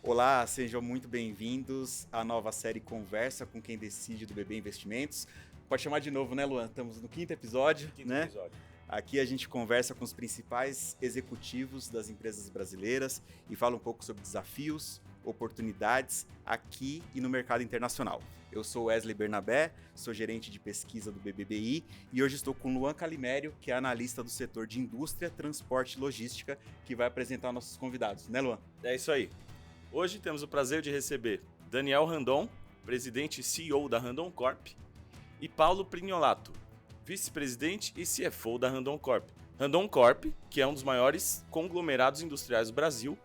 Olá, sejam muito bem-vindos à nova série Conversa com quem decide do BB Investimentos. Pode chamar de novo, né, Luan? Estamos no quinto episódio, né? Aqui a gente conversa com os principais executivos das empresas brasileiras e fala um pouco sobre desafios, oportunidades aqui e no mercado internacional. Eu sou Wesley Bernabé, sou gerente de pesquisa do BBBI e hoje estou com Luan Calimério, que é analista do setor de indústria, transporte e logística, que vai apresentar nossos convidados, né, Luan? É isso aí. Hoje temos o prazer de receber Daniel Randon, presidente e CEO da Randon Corp, e Paulo Prignolato, vice-presidente e CFO da Randon Corp. Randon Corp, que é um dos maiores conglomerados industriais do Brasil,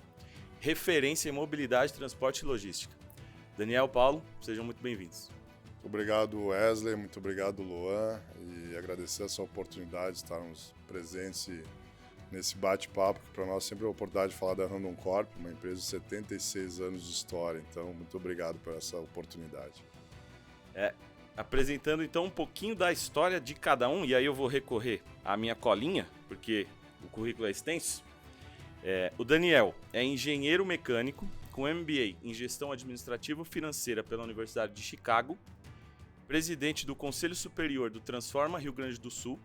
referência em mobilidade, transporte e logística. Daniel, Paulo, sejam muito bem-vindos. Muito obrigado, Wesley, muito obrigado, Luan, e agradecer essa oportunidade de estarmos presentes nesse bate-papo, que para nós sempre é uma oportunidade de falar da Randon Corp, uma empresa de 76 anos de história. Então, muito obrigado por essa oportunidade. Apresentando então um pouquinho da história de cada um, e aí eu vou recorrer à minha colinha, porque o currículo é extenso. O Daniel é engenheiro mecânico com MBA em Gestão Administrativo-Financeira pela Universidade de Chicago, presidente do Conselho Superior do Transforma Rio Grande do Sul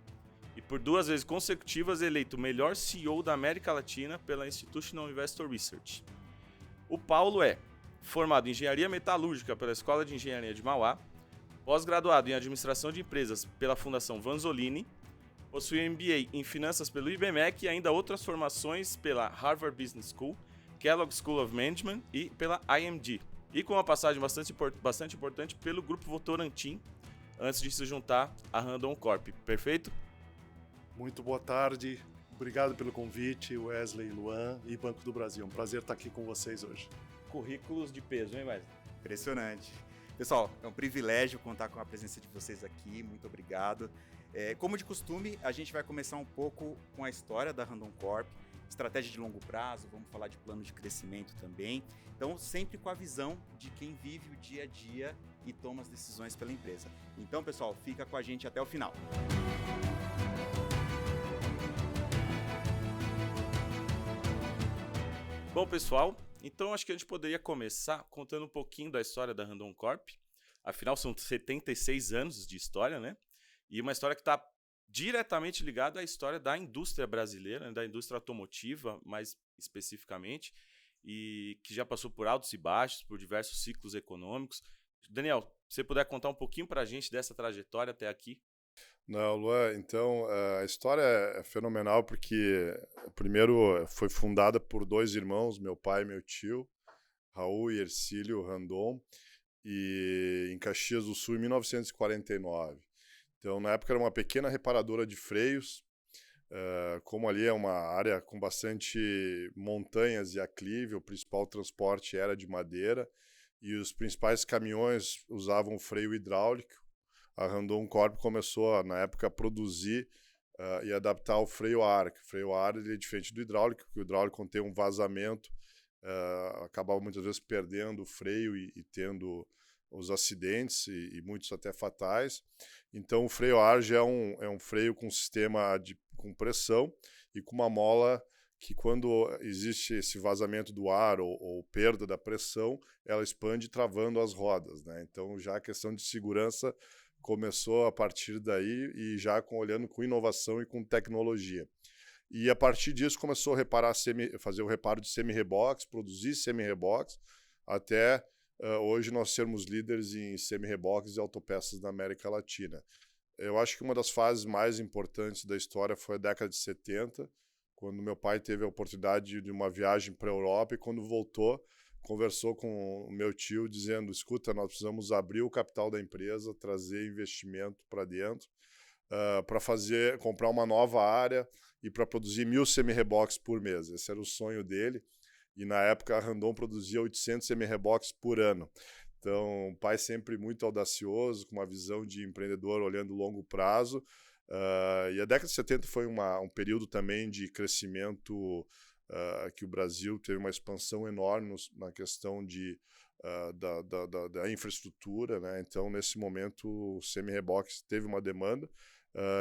e por 2 vezes consecutivas eleito o melhor CEO da América Latina pela Institutional Investor Research. O Paulo é formado em Engenharia Metalúrgica pela Escola de Engenharia de Mauá, pós-graduado em Administração de Empresas pela Fundação Vanzolini, possui MBA em Finanças pelo IBMEC e ainda outras formações pela Harvard Business School, Kellogg School of Management e pela IMD. E com uma passagem bastante importante pelo Grupo Votorantim, antes de se juntar à Randon Corp. Perfeito? Muito boa tarde, obrigado pelo convite, Wesley, Luan e Banco do Brasil. É um prazer estar aqui com vocês hoje. Currículos de peso, hein, Wesley? Impressionante. Pessoal, é um privilégio contar com a presença de vocês aqui, muito obrigado. Como de costume, a gente vai começar um pouco com a história da Randon Corp, estratégia de longo prazo, vamos falar de plano de crescimento também. Então, sempre com a visão de quem vive o dia a dia e toma as decisões pela empresa. Então, pessoal, fica com a gente até o final. Bom, pessoal, então acho que a gente poderia começar contando um pouquinho da história da Randon Corp. Afinal, são 76 anos de história, né? E uma história que está diretamente ligada à história da indústria brasileira, né? Da indústria automotiva, mais especificamente, e que já passou por altos e baixos, por diversos ciclos econômicos. Daniel, se você puder contar um pouquinho para a gente dessa trajetória até aqui. Não, Luan, então a história é fenomenal porque, primeiro, foi fundada por 2 irmãos, meu pai e meu tio, Raul e Ercílio Randon, e em Caxias do Sul, em 1949. Então, na época, era uma pequena reparadora de freios, como ali é uma área com bastante montanhas e aclive, o principal transporte era de madeira, e os principais caminhões usavam freio hidráulico. A Randon Corp começou, na época, a produzir e adaptar o freio a ar. O freio a ar ele é diferente do hidráulico, porque o hidráulico contém um vazamento, acabava muitas vezes perdendo o freio e tendo os acidentes, e muitos até fatais. Então, o freio a ar já é um freio com sistema com pressão e com uma mola que, quando existe esse vazamento do ar ou perda da pressão, ela expande travando as rodas, né? Então, já a questão de segurança começou a partir daí e já olhando com inovação e com tecnologia. E a partir disso começou a fazer o reparo de semi-reboques, produzir semi-reboques, até hoje nós sermos líderes em semi-reboques e autopeças na América Latina. Eu acho que uma das fases mais importantes da história foi a década de 70, quando meu pai teve a oportunidade de uma viagem para a Europa e quando voltou, conversou com o meu tio dizendo: escuta, nós precisamos abrir o capital da empresa, trazer investimento para dentro, para comprar uma nova área e para produzir 1.000 semi-reboques por mês. Esse era o sonho dele. E na época a Randon produzia 800 semi-reboques por ano. Então, o pai sempre muito audacioso, com uma visão de empreendedor olhando longo prazo. E a década de 70 foi um período também de crescimento, que o Brasil teve uma expansão enorme na questão da infraestrutura, né? Então, nesse momento, o semi-reboque teve uma demanda.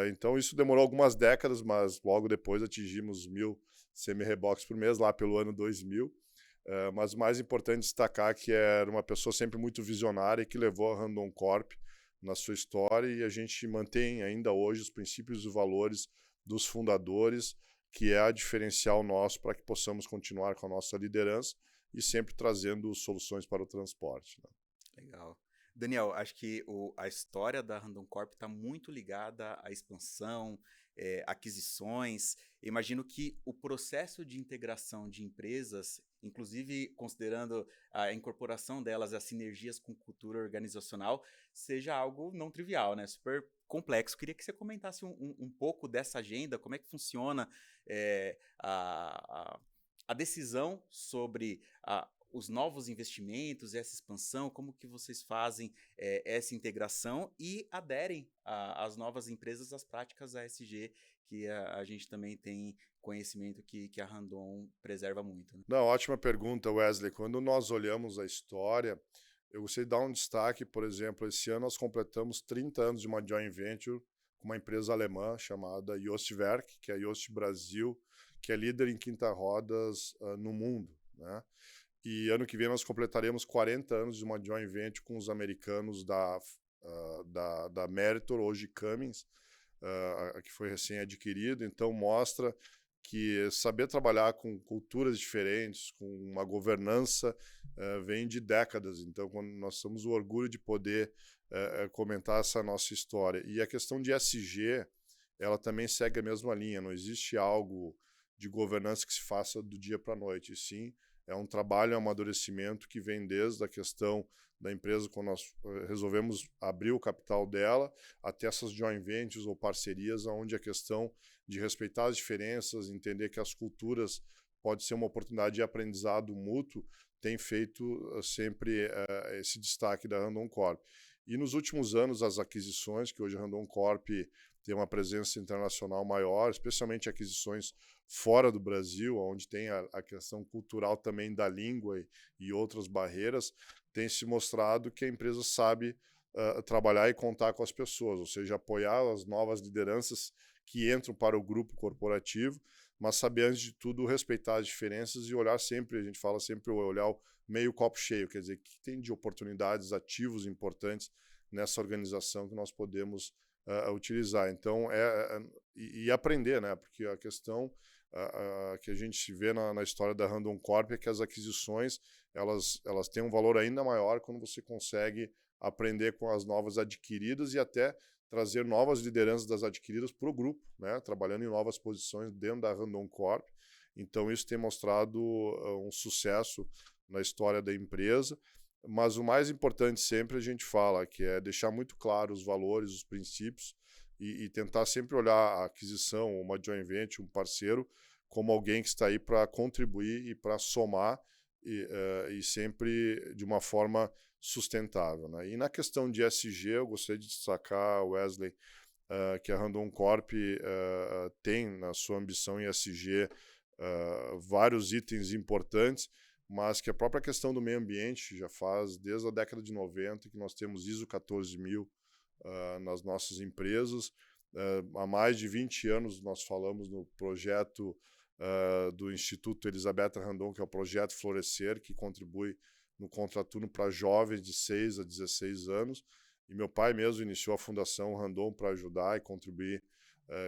Então, isso demorou algumas décadas, mas logo depois atingimos 1.000 semi-reboques por mês, lá pelo ano 2000. Mas o mais importante destacar que era uma pessoa sempre muito visionária e que levou a Randon Corp na sua história, e a gente mantém ainda hoje os princípios e valores dos fundadores, que é a diferencial nosso para que possamos continuar com a nossa liderança e sempre trazendo soluções para o transporte. Né? Legal. Daniel, acho que a história da Randon Corp está muito ligada à expansão, aquisições. Imagino que o processo de integração de empresas, inclusive considerando a incorporação delas, as sinergias com cultura organizacional, seja algo não trivial, né? Super complexo. Queria que você comentasse um pouco dessa agenda, como é que funciona a decisão sobre os novos investimentos, essa expansão, como que vocês fazem essa integração e aderem às novas empresas, às práticas ASG, que a gente também tem conhecimento que a Randon preserva muito. Né? Não, ótima pergunta, Wesley. Quando nós olhamos a história, eu gostaria de dar um destaque, por exemplo, esse ano nós completamos 30 anos de uma joint venture com uma empresa alemã chamada Jost Werk, que é a Jost Brasil, que é líder em quinta-rodas no mundo, né? E ano que vem nós completaremos 40 anos de uma joint venture com os americanos da Meritor, hoje Cummins, que foi recém-adquirido. Então mostra que saber trabalhar com culturas diferentes, com uma governança, vem de décadas. Então quando nós temos o orgulho de poder comentar essa nossa história. E a questão de ESG, ela também segue a mesma linha. Não existe algo de governança que se faça do dia para a noite, sim. É um trabalho, é um amadurecimento que vem desde a questão da empresa, quando nós resolvemos abrir o capital dela, até essas joint ventures ou parcerias, onde a questão de respeitar as diferenças, entender que as culturas pode ser uma oportunidade de aprendizado mútuo, tem feito sempre esse destaque da Randon Corp. E nos últimos anos, as aquisições, que hoje a Randon Corp tem uma presença internacional maior, especialmente aquisições fora do Brasil, onde tem a questão cultural também da língua e outras barreiras, tem se mostrado que a empresa sabe trabalhar e contar com as pessoas, ou seja, apoiar as novas lideranças que entram para o grupo corporativo, mas saber, antes de tudo, respeitar as diferenças e olhar sempre, a gente fala sempre, olhar o meio copo cheio, quer dizer, o que tem de oportunidades, ativos importantes nessa organização que nós podemos utilizar. Então, e aprender, né? Porque a questão que a gente vê na história da Randon Corp é que as aquisições elas têm um valor ainda maior quando você consegue aprender com as novas adquiridas e até trazer novas lideranças das adquiridas para o grupo, né? Trabalhando em novas posições dentro da Randon Corp. Então, isso tem mostrado um sucesso na história da empresa. Mas o mais importante sempre a gente fala, que é deixar muito claro os valores, os princípios e tentar sempre olhar a aquisição, uma joint venture, um parceiro, como alguém que está aí para contribuir e para somar e sempre de uma forma sustentável. Né? E na questão de ESG, eu gostaria de destacar, Wesley, que a Randon Corp tem na sua ambição em ESG vários itens importantes, mas que a própria questão do meio ambiente já faz desde a década de 90 que nós temos ISO 14000 nas nossas empresas. Há mais de 20 anos nós falamos no projeto do Instituto Elisabetta Randon, que é o projeto Florescer, que contribui no contraturno para jovens de 6 a 16 anos. E meu pai mesmo iniciou a Fundação Randon para ajudar e contribuir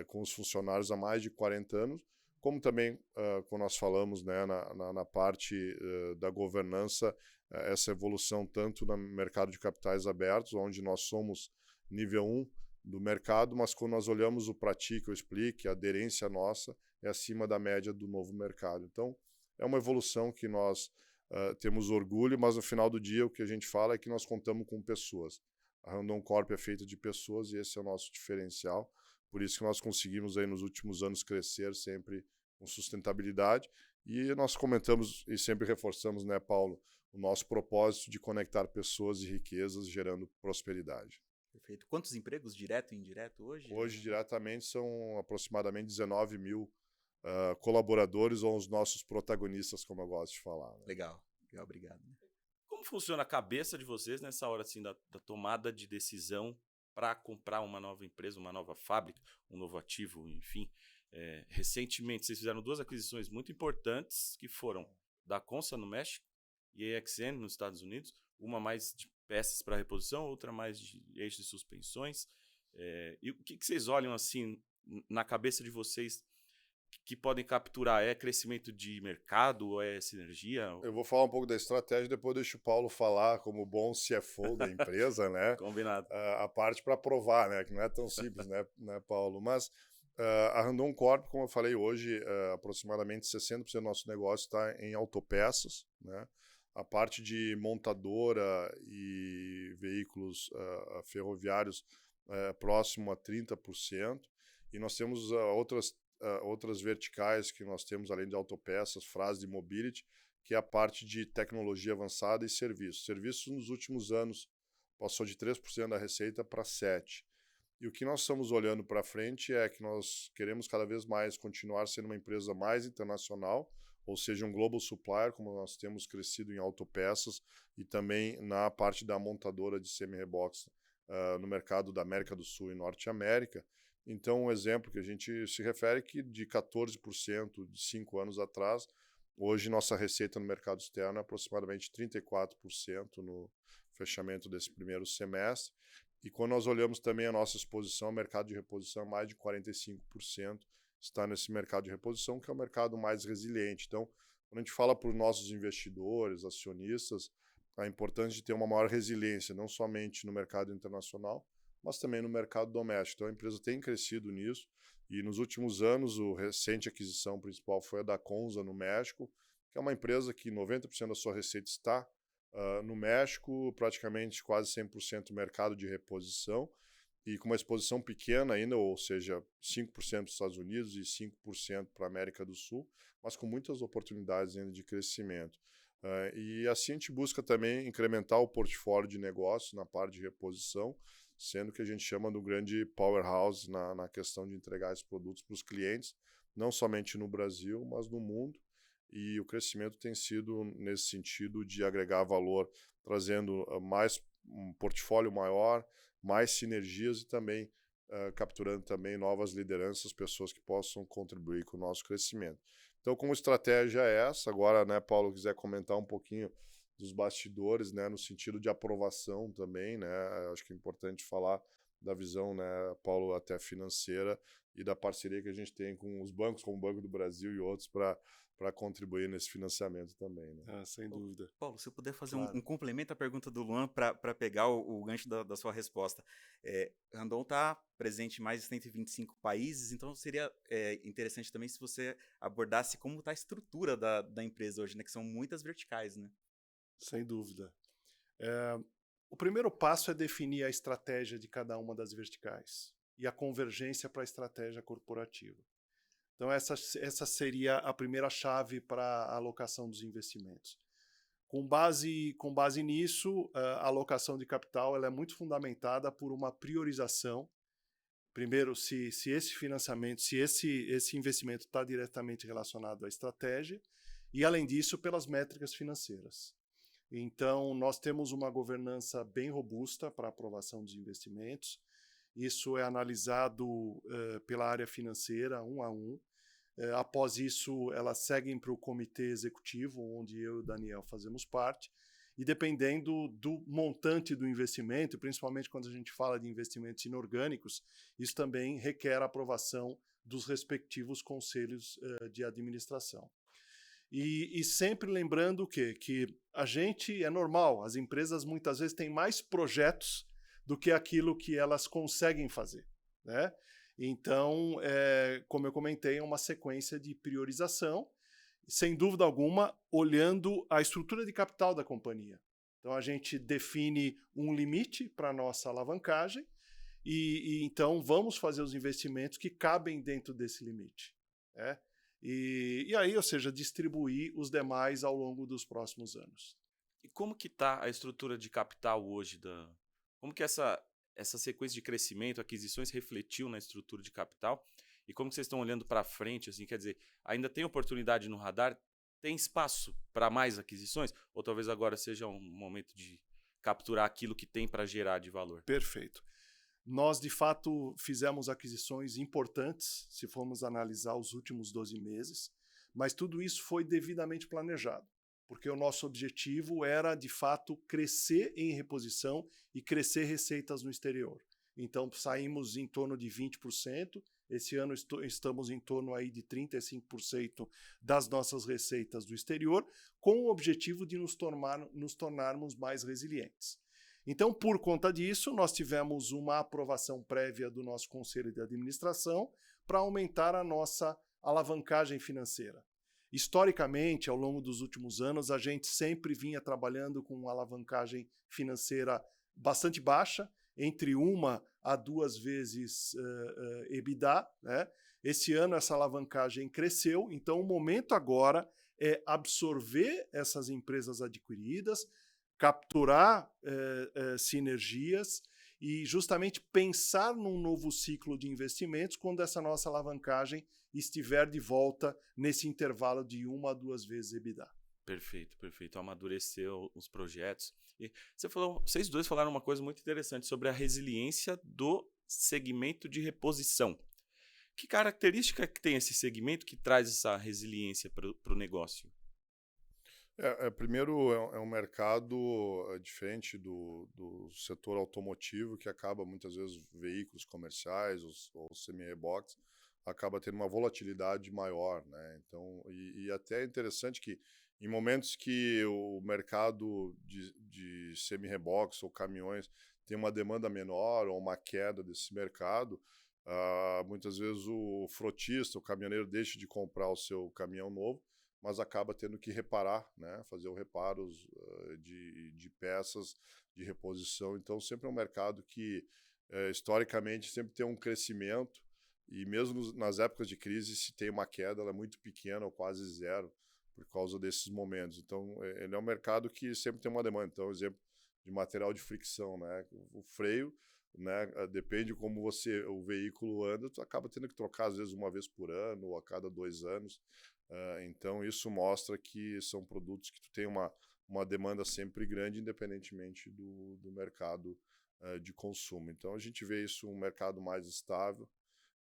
com os funcionários há mais de 40 anos. Como também, quando nós falamos, né, na parte da governança, essa evolução tanto no mercado de capitais abertos, onde nós somos nível 1 do mercado, mas quando nós olhamos o Pratique, o Explique, a aderência nossa é acima da média do novo mercado. Então, é uma evolução que nós temos orgulho, mas no final do dia o que a gente fala é que nós contamos com pessoas. A Randon Corp é feita de pessoas e esse é o nosso diferencial. Por isso que nós conseguimos aí nos últimos anos crescer sempre com sustentabilidade e nós comentamos e sempre reforçamos, né, Paulo, o nosso propósito de conectar pessoas e riquezas gerando prosperidade. Perfeito. Quantos empregos, direto e indireto, hoje? Hoje, diretamente, são aproximadamente 19 mil colaboradores ou os nossos protagonistas, como eu gosto de falar. Né? Legal, obrigado. Como funciona a cabeça de vocês nessa hora assim, da tomada de decisão para comprar uma nova empresa, uma nova fábrica, um novo ativo, enfim? Recentemente, vocês fizeram 2 aquisições muito importantes, que foram da Consa no México e a EXN nos Estados Unidos, uma mais de peças para reposição, outra mais de eixos e suspensões. E o que vocês olham assim na cabeça de vocês que podem capturar? É crescimento de mercado ou é sinergia? Eu vou falar um pouco da estratégia, depois deixo o Paulo falar como bom CFO da empresa, né? Combinado. A parte para provar, né? Que não é tão simples, né, Paulo? Mas a Randon Corp, como eu falei hoje, aproximadamente 60% do nosso negócio está em autopeças, né? A parte de montadora e veículos ferroviários próximo a 30%. E nós temos outras verticais que nós temos, além de autopeças, Fras-le Mobility, que é a parte de tecnologia avançada e serviços. Serviços, nos últimos anos, passou de 3% da receita para 7%. E o que nós estamos olhando para frente é que nós queremos cada vez mais continuar sendo uma empresa mais internacional, ou seja, um global supplier, como nós temos crescido em autopeças e também na parte da montadora de semi-reboques no mercado da América do Sul e Norte América. Então, um exemplo que a gente se refere é que de 14% de 5 anos atrás, hoje nossa receita no mercado externo é aproximadamente 34% no fechamento desse primeiro semestre. E quando nós olhamos também a nossa exposição ao mercado de reposição, mais de 45% está nesse mercado de reposição, que é o mercado mais resiliente. Então, quando a gente fala para os nossos investidores, acionistas, a importância de ter uma maior resiliência, não somente no mercado internacional, mas também no mercado doméstico. Então, a empresa tem crescido nisso. E nos últimos anos, a recente aquisição principal foi a da Consa no México, que é uma empresa que 90% da sua receita está no México, praticamente quase 100% mercado de reposição, e com uma exposição pequena ainda, ou seja, 5% para os Estados Unidos e 5% para a América do Sul, mas com muitas oportunidades ainda de crescimento. E assim a gente busca também incrementar o portfólio de negócios na parte de reposição, sendo que a gente chama do grande powerhouse na questão de entregar esses produtos para os clientes, não somente no Brasil, mas no mundo. E o crescimento tem sido nesse sentido de agregar valor, trazendo um portfólio maior, mais sinergias e também capturando também novas lideranças, pessoas que possam contribuir com o nosso crescimento. Então, como estratégia é essa, agora, né, Paulo, quiser comentar um pouquinho dos bastidores, né, no sentido de aprovação também, né, acho que é importante falar da visão, né, Paulo, até financeira e da parceria que a gente tem com os bancos, como o Banco do Brasil e outros, para contribuir nesse financiamento também. Né? Sem dúvida. Paulo, se eu puder fazer Claro. um complemento à pergunta do Luan para pegar o gancho da sua resposta. Randon está presente em mais de 125 países, então seria interessante também se você abordasse como está a estrutura da empresa hoje, né, que são muitas verticais. Né? Sem dúvida. O primeiro passo é definir a estratégia de cada uma das verticais e a convergência para a estratégia corporativa. Então, essa seria a primeira chave para a alocação dos investimentos. Com base nisso, a alocação de capital ela é muito fundamentada por uma priorização. Primeiro, se esse financiamento, se esse investimento está diretamente relacionado à estratégia, e, além disso, pelas métricas financeiras. Então, nós temos uma governança bem robusta para a aprovação dos investimentos. Isso é analisado pela área financeira, um a um. Após isso, elas seguem para o comitê executivo, onde eu e o Daniel fazemos parte. E dependendo do montante do investimento, principalmente quando a gente fala de investimentos inorgânicos, isso também requer a aprovação dos respectivos conselhos de administração. E sempre lembrando que a gente é normal, as empresas muitas vezes têm mais projetos do que aquilo que elas conseguem fazer, né? Então, como eu comentei, é uma sequência de priorização, sem dúvida alguma, olhando a estrutura de capital da companhia. Então, a gente define um limite para a nossa alavancagem e então vamos fazer os investimentos que cabem dentro desse limite. Né? E aí, ou seja, distribuir os demais ao longo dos próximos anos. E como que está a estrutura de capital hoje? Como que essa sequência de crescimento, aquisições refletiu na estrutura de capital? E como que vocês estão olhando para frente? Assim, quer dizer, ainda tem oportunidade no radar? Tem espaço para mais aquisições? Ou talvez agora seja um momento de capturar aquilo que tem para gerar de valor? Perfeito. Nós, de fato, fizemos aquisições importantes, se formos analisar os últimos 12 meses, mas tudo isso foi devidamente planejado. porque o nosso objetivo era, de fato, crescer em reposição e crescer receitas no exterior. Então, saímos em torno de 20%. Esse ano estamos em torno aí de 35% das nossas receitas do exterior, com o objetivo de nos tornarmos mais resilientes. Então, por conta disso, nós tivemos uma aprovação prévia do nosso Conselho de Administração para aumentar a nossa alavancagem financeira. Historicamente, ao longo dos últimos anos, a gente sempre vinha trabalhando com uma alavancagem financeira bastante baixa, entre 1 a 2 vezes EBITDA, né? Esse ano essa alavancagem cresceu, então o momento agora é absorver essas empresas adquiridas, capturar sinergias e justamente pensar num novo ciclo de investimentos quando essa nossa alavancagem estiver de volta nesse intervalo de 1 a 2 vezes EBITDA. Perfeito, perfeito. Amadureceu os projetos. E vocês dois falaram uma coisa muito interessante sobre a resiliência do segmento de reposição. Que característica que tem esse segmento que traz essa resiliência para o negócio? Primeiro, é um mercado diferente do setor automotivo, que acaba, muitas vezes, veículos comerciais ou semi-reboques, acaba tendo uma volatilidade maior, né? Então, e até é interessante que, em momentos que o mercado de semi-reboques ou caminhões tem uma demanda menor ou uma queda desse mercado, muitas vezes o frotista, o caminhoneiro, deixa de comprar o seu caminhão novo, mas acaba tendo que reparar, né? Fazer os reparos de peças de reposição. Então, sempre é um mercado que, historicamente, sempre tem um crescimento, e mesmo nas épocas de crise, se tem uma queda, ela é muito pequena ou quase zero, por causa desses momentos. Então, ele é um mercado que sempre tem uma demanda. Então, exemplo de material de fricção, né? O freio, né? Depende como o veículo anda, tu acaba tendo que trocar às vezes uma vez por ano ou a cada 2 anos. Então, isso mostra que são produtos que tu tem uma demanda sempre grande, independentemente do mercado de consumo. Então, a gente vê isso um mercado mais estável,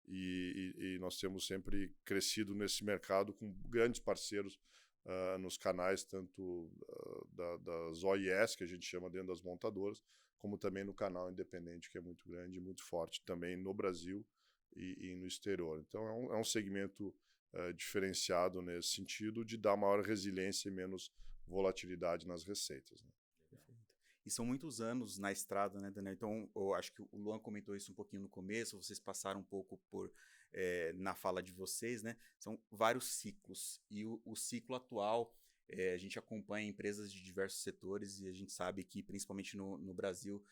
e nós temos sempre crescido nesse mercado com grandes parceiros nos canais, tanto das OES, que a gente chama dentro das montadoras, como também no canal independente, que é muito grande e muito forte também no Brasil e no exterior. Então, é um segmento diferenciado nesse sentido, de dar maior resiliência e menos volatilidade nas receitas, né? E são muitos anos na estrada, né, Daniel? Então, eu acho que o Luan comentou isso um pouquinho no começo, vocês passaram um pouco na fala de vocês, né? São vários ciclos. E o ciclo atual, a gente acompanha empresas de diversos setores e a gente sabe que, principalmente no Brasil,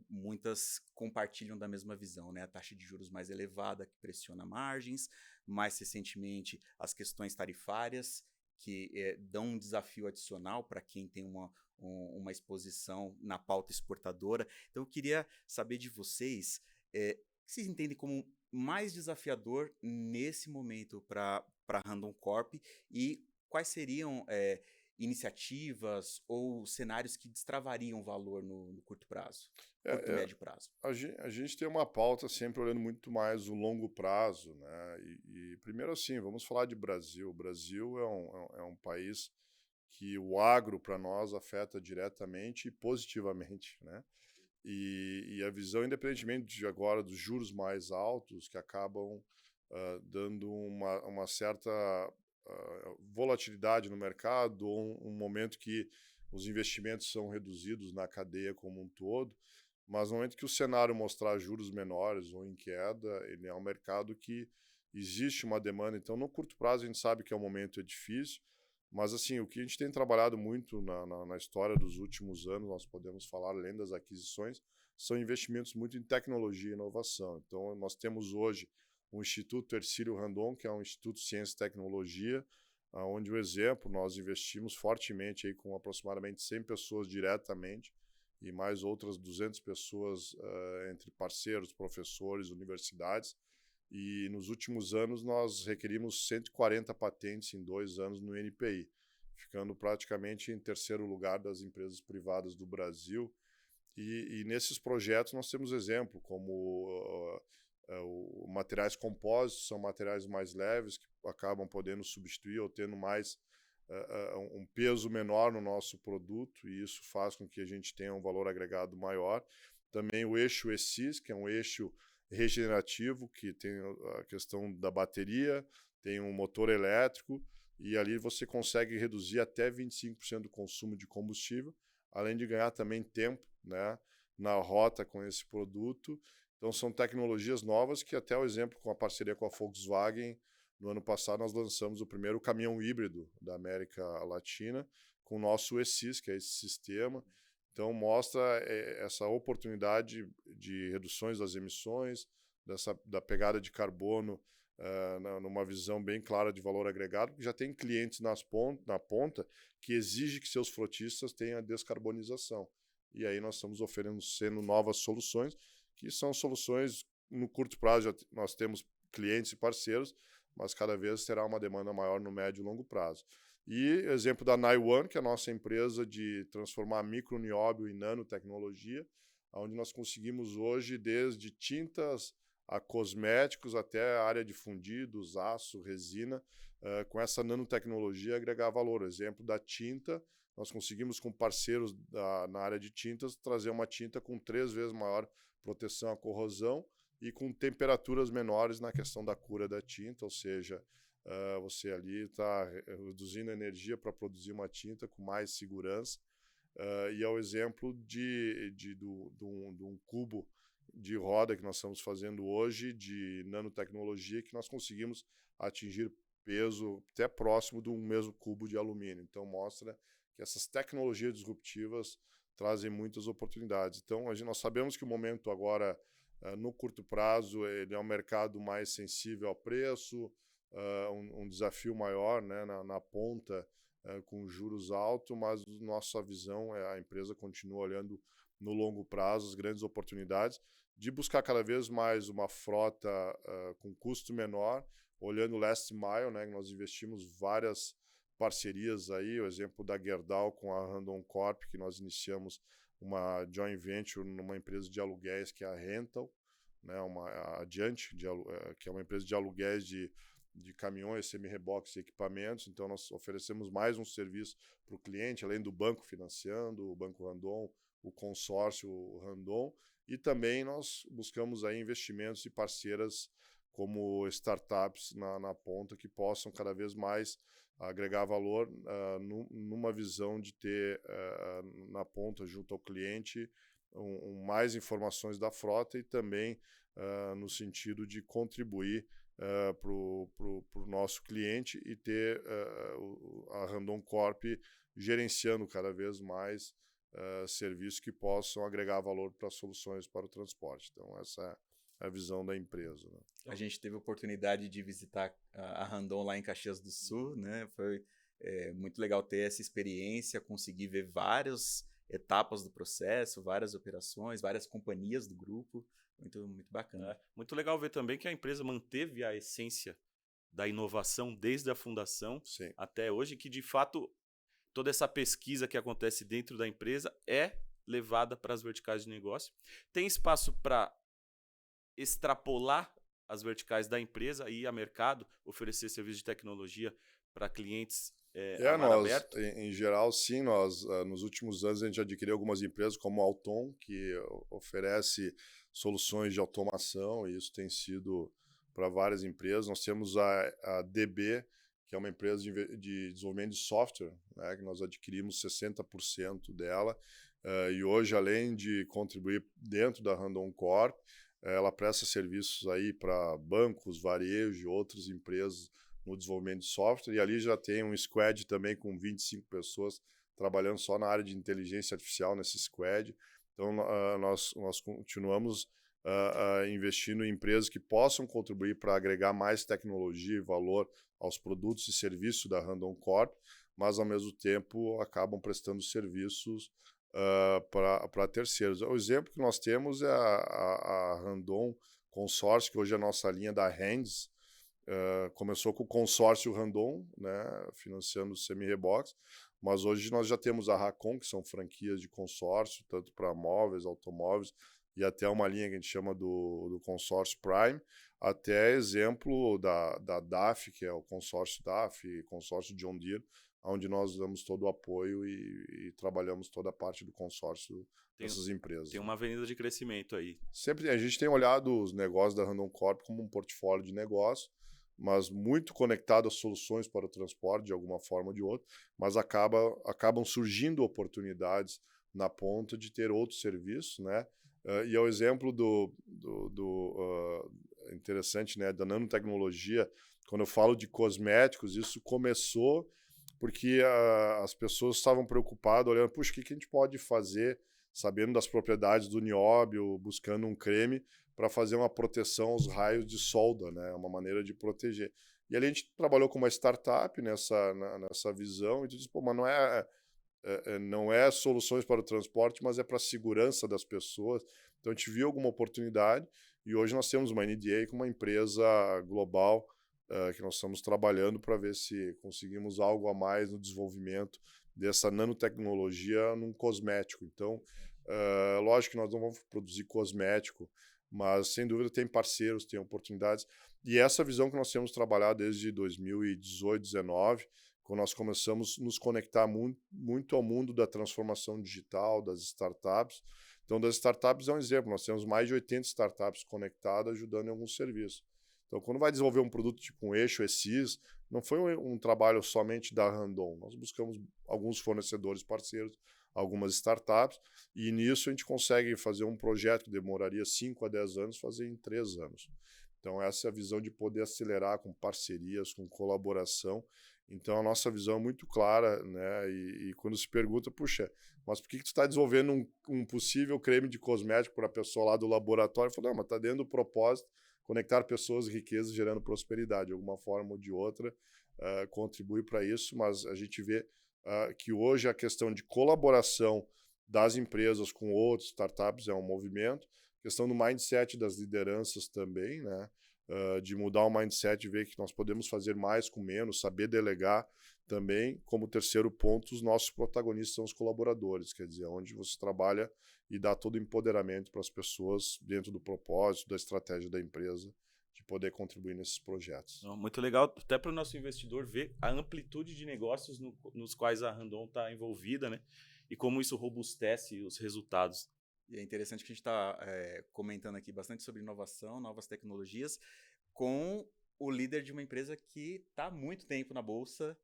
muitas compartilham da mesma visão, né? A taxa de juros mais elevada que pressiona margens, mais recentemente as questões tarifárias, que dão um desafio adicional para quem tem uma exposição na pauta exportadora. Então, eu queria saber de vocês, o que vocês entendem como mais desafiador nesse momento para a Randon Corp e quais seriam iniciativas ou cenários que destravariam valor no curto prazo, curto e médio prazo? A gente tem uma pauta sempre olhando muito mais o longo prazo, né? E primeiro, assim, vamos falar de Brasil. O Brasil é um país que o agro, para nós, afeta diretamente e positivamente, né? E a visão, independentemente de agora dos juros mais altos, que acabam dando uma certa volatilidade no mercado, ou um momento que os investimentos são reduzidos na cadeia como um todo, mas no momento que o cenário mostrar juros menores ou em queda, ele é um mercado que existe uma demanda. Então, no curto prazo, a gente sabe que o momento é difícil, mas assim, o que a gente tem trabalhado muito na história dos últimos anos, nós podemos falar, além das aquisições, são investimentos muito em tecnologia e inovação. Então, nós temos hoje o Instituto Hercílio Randon, que é um Instituto de Ciência e Tecnologia, onde, o exemplo, nós investimos fortemente aí com aproximadamente 100 pessoas diretamente e mais outras 200 pessoas entre parceiros, professores, universidades. E nos últimos anos nós requerimos 140 patentes em 2 anos no NPI, ficando praticamente em terceiro lugar das empresas privadas do Brasil. E nesses projetos nós temos exemplo como materiais compósitos, são materiais mais leves que acabam podendo substituir ou tendo mais um peso menor no nosso produto, e isso faz com que a gente tenha um valor agregado maior. Também o eixo ESIS, que é um eixo regenerativo, que tem a questão da bateria, tem um motor elétrico, e ali você consegue reduzir até 25% do consumo de combustível, além de ganhar também tempo, né, na rota com esse produto. Então são tecnologias novas que, até o exemplo com a parceria com a Volkswagen, no ano passado nós lançamos o primeiro caminhão híbrido da América Latina com o nosso ESIS, que é esse sistema. Então mostra essa oportunidade de reduções das emissões, da pegada de carbono, numa visão bem clara de valor agregado, porque já tem clientes na ponta que exigem que seus frotistas tenham a descarbonização. E aí nós estamos oferecendo novas soluções, que são soluções no curto prazo. Nós temos clientes e parceiros, mas cada vez terá uma demanda maior no médio e longo prazo. E exemplo da Naiwan, que é a nossa empresa de transformar micro-nióbio em nanotecnologia, onde nós conseguimos hoje, desde tintas a cosméticos até a área de fundidos, aço, resina, com essa nanotecnologia agregar valor. Exemplo da tinta, nós conseguimos com parceiros na área de tintas trazer uma tinta com 3 vezes maior proteção à corrosão e com temperaturas menores na questão da cura da tinta, ou seja, você ali está reduzindo a energia para produzir uma tinta com mais segurança. E é o exemplo de um cubo de roda que nós estamos fazendo hoje, de nanotecnologia, que nós conseguimos atingir peso até próximo de um mesmo cubo de alumínio. Então mostra que essas tecnologias disruptivas trazem muitas oportunidades. Então nós sabemos que o momento agora, no curto prazo, ele é um mercado mais sensível ao preço, um desafio maior, né, na ponta, com juros altos, mas nossa visão a empresa continua olhando no longo prazo as grandes oportunidades de buscar cada vez mais uma frota com custo menor, olhando o last mile, né, nós investimos várias parcerias aí, o exemplo da Gerdau com a Randon Corp, que nós iniciamos uma joint venture numa empresa de aluguéis que é a Rental, né, a Adiante, que é uma empresa de aluguéis de caminhões, semi-reboques e equipamentos. Então nós oferecemos mais um serviço para o cliente, além do banco financiando, o Banco Randon, o consórcio Randon, e também nós buscamos aí investimentos e parceiras como startups na ponta que possam cada vez mais agregar valor numa visão de ter na ponta, junto ao cliente, mais informações da frota e também no sentido de contribuir para o nosso cliente e ter a Randon Corp gerenciando cada vez mais serviços que possam agregar valor para soluções para o transporte. Então, essa é a visão da empresa. Né? A gente teve a oportunidade de visitar a Randon lá em Caxias do Sul, né? Foi muito legal ter essa experiência, conseguir ver várias etapas do processo, várias operações, várias companhias do grupo. Muito, muito bacana. Muito legal ver também que a empresa manteve a essência da inovação desde a fundação Sim. até hoje, que de fato toda essa pesquisa que acontece dentro da empresa é levada para as verticais de negócio. Tem espaço para extrapolar as verticais da empresa e ir a mercado, oferecer serviço de tecnologia para clientes aberto? Em geral, sim. Nós, nos últimos anos, a gente adquiriu algumas empresas como a Alton, que oferece soluções de automação, e isso tem sido para várias empresas. Nós temos a DB, que é uma empresa de desenvolvimento de software, né, que nós adquirimos 60% dela, e hoje, além de contribuir dentro da Randon Corp, ela presta serviços aí para bancos, varejo e outras empresas no desenvolvimento de software, e ali já tem um squad também com 25 pessoas trabalhando só na área de inteligência artificial nesse squad. Então, nós continuamos investindo em empresas que possam contribuir para agregar mais tecnologia e valor aos produtos e serviços da Randon Corp, mas, ao mesmo tempo, acabam prestando serviços para terceiros. O exemplo que nós temos é a Randon Consórcio, que hoje é a nossa linha da Hands. Começou com o consórcio Randon, né, financiando os semi-reboques, mas hoje nós já temos a Racon, que são franquias de consórcio, tanto para móveis, automóveis, e até uma linha que a gente chama do consórcio Prime, até exemplo da DAF, que é o consórcio DAF, consórcio John Deere, onde nós damos todo o apoio e trabalhamos toda a parte do consórcio dessas empresas. Tem uma avenida de crescimento aí. Sempre a gente tem olhado os negócios da Randon Corp como um portfólio de negócio, mas muito conectado às soluções para o transporte, de alguma forma ou de outra, mas acabam surgindo oportunidades na ponta de ter outros serviços, né? E é o exemplo interessante, né, da nanotecnologia. Quando eu falo de cosméticos, isso começou porque as pessoas estavam preocupadas, olhando, puxa, o que a gente pode fazer, sabendo das propriedades do nióbio, buscando um creme para fazer uma proteção aos raios de solda, né, uma maneira de proteger. E ali a gente trabalhou com uma startup nessa visão e disse, pô, mas não é soluções para o transporte, mas é para a segurança das pessoas. Então a gente viu alguma oportunidade e hoje nós temos uma NDA com uma empresa global que nós estamos trabalhando para ver se conseguimos algo a mais no desenvolvimento dessa nanotecnologia num cosmético. Então, lógico que nós não vamos produzir cosmético, mas sem dúvida tem parceiros, tem oportunidades. E essa visão que nós temos trabalhado desde 2018, 2019, quando nós começamos a nos conectar muito ao mundo da transformação digital, das startups. Então, das startups é um exemplo, nós temos mais de 80 startups conectadas ajudando em alguns serviços. Então, quando vai desenvolver um produto tipo um eixo ESIS, não foi um trabalho somente da Randon. Nós buscamos alguns fornecedores parceiros, algumas startups, e nisso a gente consegue fazer um projeto que demoraria 5 a 10 anos, fazer em 3 anos. Então, essa é a visão de poder acelerar com parcerias, com colaboração. Então, a nossa visão é muito clara, né? E quando se pergunta, puxa, mas por que tu está desenvolvendo um possível creme de cosmético para a pessoa lá do laboratório? Eu falei, não, mas está dentro do propósito conectar pessoas e riquezas gerando prosperidade. De alguma forma ou de outra, contribui para isso, mas a gente vê que hoje a questão de colaboração das empresas com outras startups é um movimento. A questão do mindset das lideranças também, né? De mudar o mindset, ver que nós podemos fazer mais com menos, saber delegar também. Como terceiro ponto, os nossos protagonistas são os colaboradores, quer dizer, onde você trabalha e dá todo o empoderamento para as pessoas dentro do propósito, da estratégia da empresa, de poder contribuir nesses projetos. Muito legal, até para o nosso investidor ver a amplitude de negócios nos quais a Randon está envolvida, né? E como isso robustece os resultados. E é interessante que a gente está comentando aqui bastante sobre inovação, novas tecnologias, com o líder de uma empresa que está há muito tempo na Bolsa,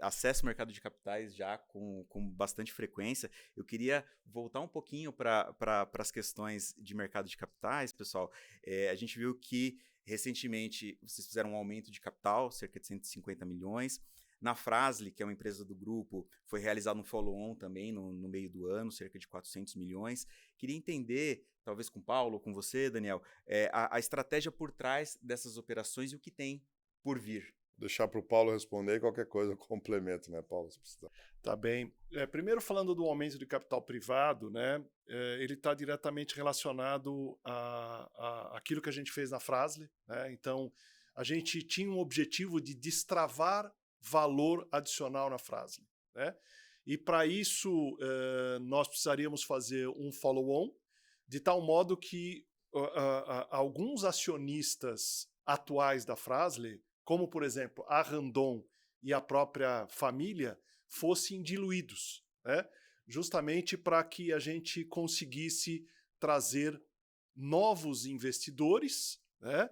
acessa o mercado de capitais já com bastante frequência. Eu queria voltar um pouquinho para as questões de mercado de capitais, pessoal. A gente viu que recentemente vocês fizeram um aumento de capital, cerca de 150 milhões. Na Fras-le, que é uma empresa do grupo, foi realizado um follow-on também no meio do ano, cerca de 400 milhões. Queria entender, talvez com o Paulo ou com você, Daniel, a estratégia por trás dessas operações e o que tem por vir. Deixar para o Paulo responder e qualquer coisa eu complemento, né, Paulo? Se precisar. Tá bem. Primeiro, falando do aumento de capital privado, né, ele está diretamente relacionado àquilo que a gente fez na Fras-le, né? Então, a gente tinha um objetivo de destravar valor adicional na Fras-le, né? E para isso nós precisaríamos fazer um follow-on de tal modo que alguns acionistas atuais da Fras-le, como por exemplo a Randon e a própria família, fossem diluídos, né? Justamente para que a gente conseguisse trazer novos investidores, né?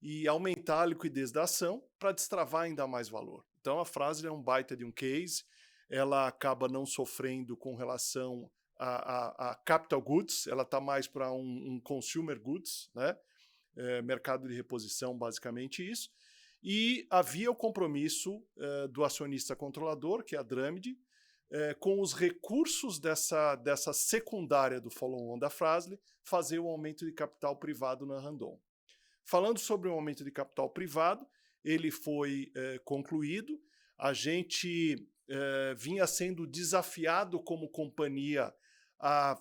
E aumentar a liquidez da ação para destravar ainda mais valor. Então, a Fras-le é um baita de um case, ela acaba não sofrendo com relação a capital goods, ela está mais para um consumer goods, né? Mercado de reposição, basicamente isso. E havia o compromisso do acionista controlador, que é a Dramid, com os recursos dessa secundária do follow-on da Fras-le, fazer o aumento de capital privado na Randon. Falando sobre o aumento de capital privado, ele foi concluído. A gente vinha sendo desafiado como companhia a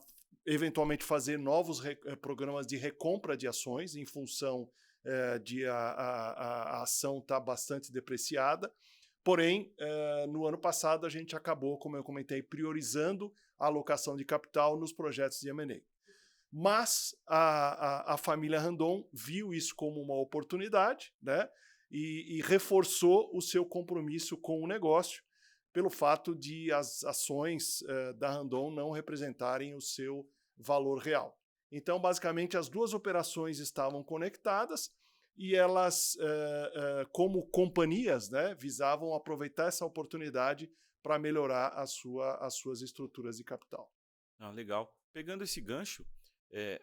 eventualmente fazer novos programas de recompra de ações em função de a ação estar bastante depreciada. Porém, no ano passado, a gente acabou, como eu comentei, priorizando a alocação de capital nos projetos de M&A. Mas a família Randon viu isso como uma oportunidade, né? E reforçou o seu compromisso com o negócio, pelo fato de as ações da Randon não representarem o seu valor real. Então, basicamente, as duas operações estavam conectadas e elas, como companhias, né, visavam aproveitar essa oportunidade para melhorar as suas estruturas de capital. Ah, legal. Pegando esse gancho,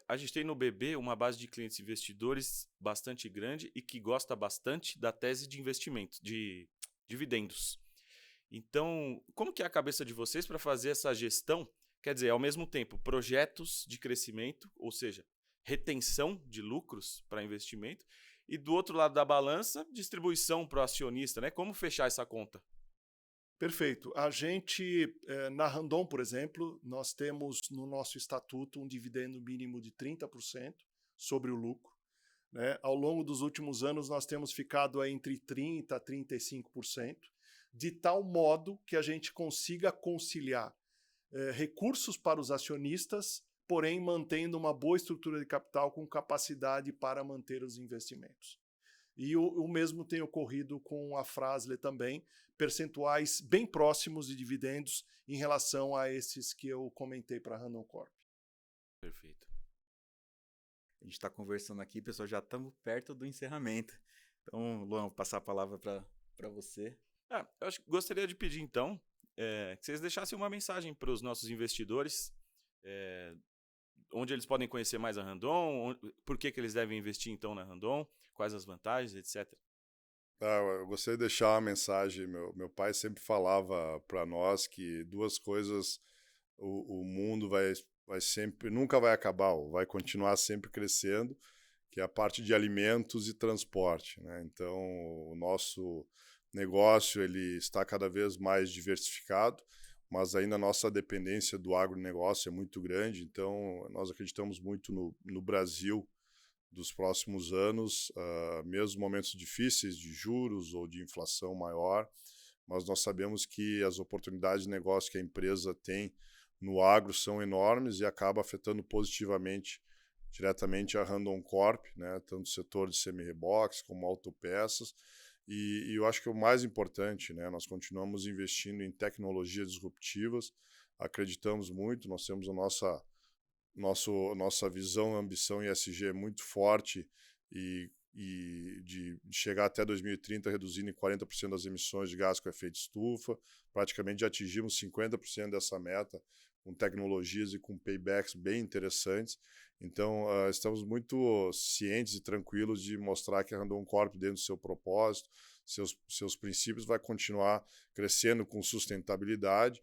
a gente tem no BB uma base de clientes investidores bastante grande e que gosta bastante da tese de investimento, de dividendos. Então, como que é a cabeça de vocês para fazer essa gestão? Quer dizer, ao mesmo tempo, projetos de crescimento, ou seja, retenção de lucros para investimento, e do outro lado da balança, distribuição para o acionista, né? Como fechar essa conta? Perfeito. A gente, na Randon, por exemplo, nós temos no nosso estatuto um dividendo mínimo de 30% sobre o lucro. Né? Ao longo dos últimos anos, nós temos ficado entre 30% a 35%, de tal modo que a gente consiga conciliar recursos para os acionistas, porém mantendo uma boa estrutura de capital com capacidade para manter os investimentos. E o mesmo tem ocorrido com a Fras-le também, percentuais bem próximos de dividendos em relação a esses que eu comentei para a Randon Corp. Perfeito. A gente está conversando aqui, pessoal, já estamos perto do encerramento. Então, Luan, vou passar a palavra para você. Eu gostaria de pedir, então, que vocês deixassem uma mensagem para os nossos investidores, onde eles podem conhecer mais a Randon, por que eles devem investir, então, na Randon, quais as vantagens, etc. Eu gostaria de deixar uma mensagem. Meu pai sempre falava para nós que duas coisas o mundo vai sempre, nunca vai acabar, vai continuar sempre crescendo, que é a parte de alimentos e transporte, né? Então, o nosso negócio ele está cada vez mais diversificado, mas ainda a nossa dependência do agronegócio é muito grande. Então, nós acreditamos muito no Brasil dos próximos anos, mesmo momentos difíceis de juros ou de inflação maior, mas nós sabemos que as oportunidades de negócio que a empresa tem no agro são enormes e acaba afetando positivamente, diretamente a Randon Corp, né, tanto o setor de semi-reboques como autopeças. E eu acho que o mais importante, né, nós continuamos investindo em tecnologias disruptivas, acreditamos muito, nós temos a nossa visão, ambição ESG muito forte e de chegar até 2030 reduzindo em 40% das emissões de gás com efeito estufa. Praticamente já atingimos 50% dessa meta com tecnologias e com paybacks bem interessantes. Então, estamos muito cientes e tranquilos de mostrar que a Randon Corp, dentro do seu propósito, seus princípios, vai continuar crescendo com sustentabilidade.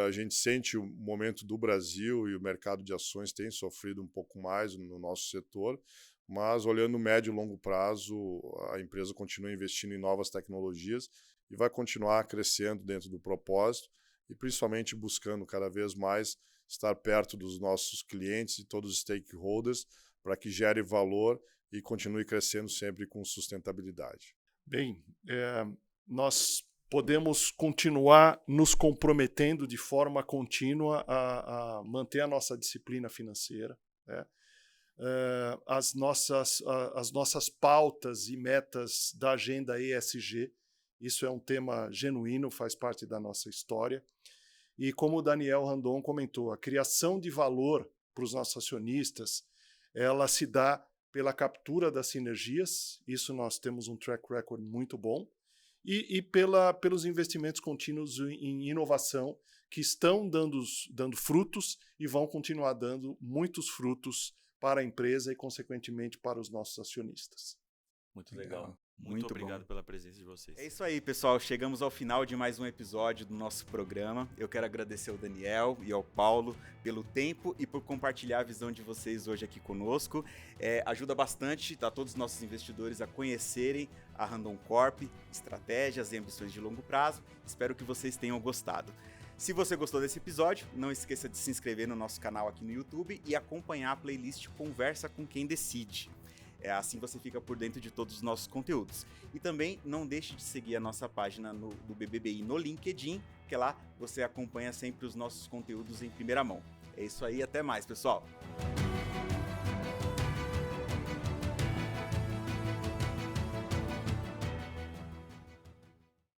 A gente sente o momento do Brasil e o mercado de ações tem sofrido um pouco mais no nosso setor, mas olhando no médio e longo prazo, a empresa continua investindo em novas tecnologias e vai continuar crescendo dentro do propósito e principalmente buscando cada vez mais estar perto dos nossos clientes e todos os stakeholders para que gere valor e continue crescendo sempre com sustentabilidade. Bem, nós podemos continuar nos comprometendo de forma contínua a manter a nossa disciplina financeira, né? As nossas pautas e metas da agenda ESG, isso é um tema genuíno, faz parte da nossa história. E como o Daniel Randon comentou, a criação de valor para os nossos acionistas, ela se dá pela captura das sinergias, isso nós temos um track record muito bom, e pelos investimentos contínuos em inovação que estão dando frutos e vão continuar dando muitos frutos para a empresa e, consequentemente, para os nossos acionistas. Muito legal. Muito obrigado pela presença de vocês. É isso aí, pessoal. Chegamos ao final de mais um episódio do nosso programa. Eu quero agradecer ao Daniel e ao Paulo pelo tempo e por compartilhar a visão de vocês hoje aqui conosco. Ajuda bastante todos os nossos investidores a conhecerem a Randon Corp, estratégias e ambições de longo prazo. Espero que vocês tenham gostado. Se você gostou desse episódio, não esqueça de se inscrever no nosso canal aqui no YouTube e acompanhar a playlist Conversa com Quem Decide. Assim você fica por dentro de todos os nossos conteúdos. E também não deixe de seguir a nossa página do BBBI no LinkedIn, que lá você acompanha sempre os nossos conteúdos em primeira mão. É isso aí, até mais, pessoal!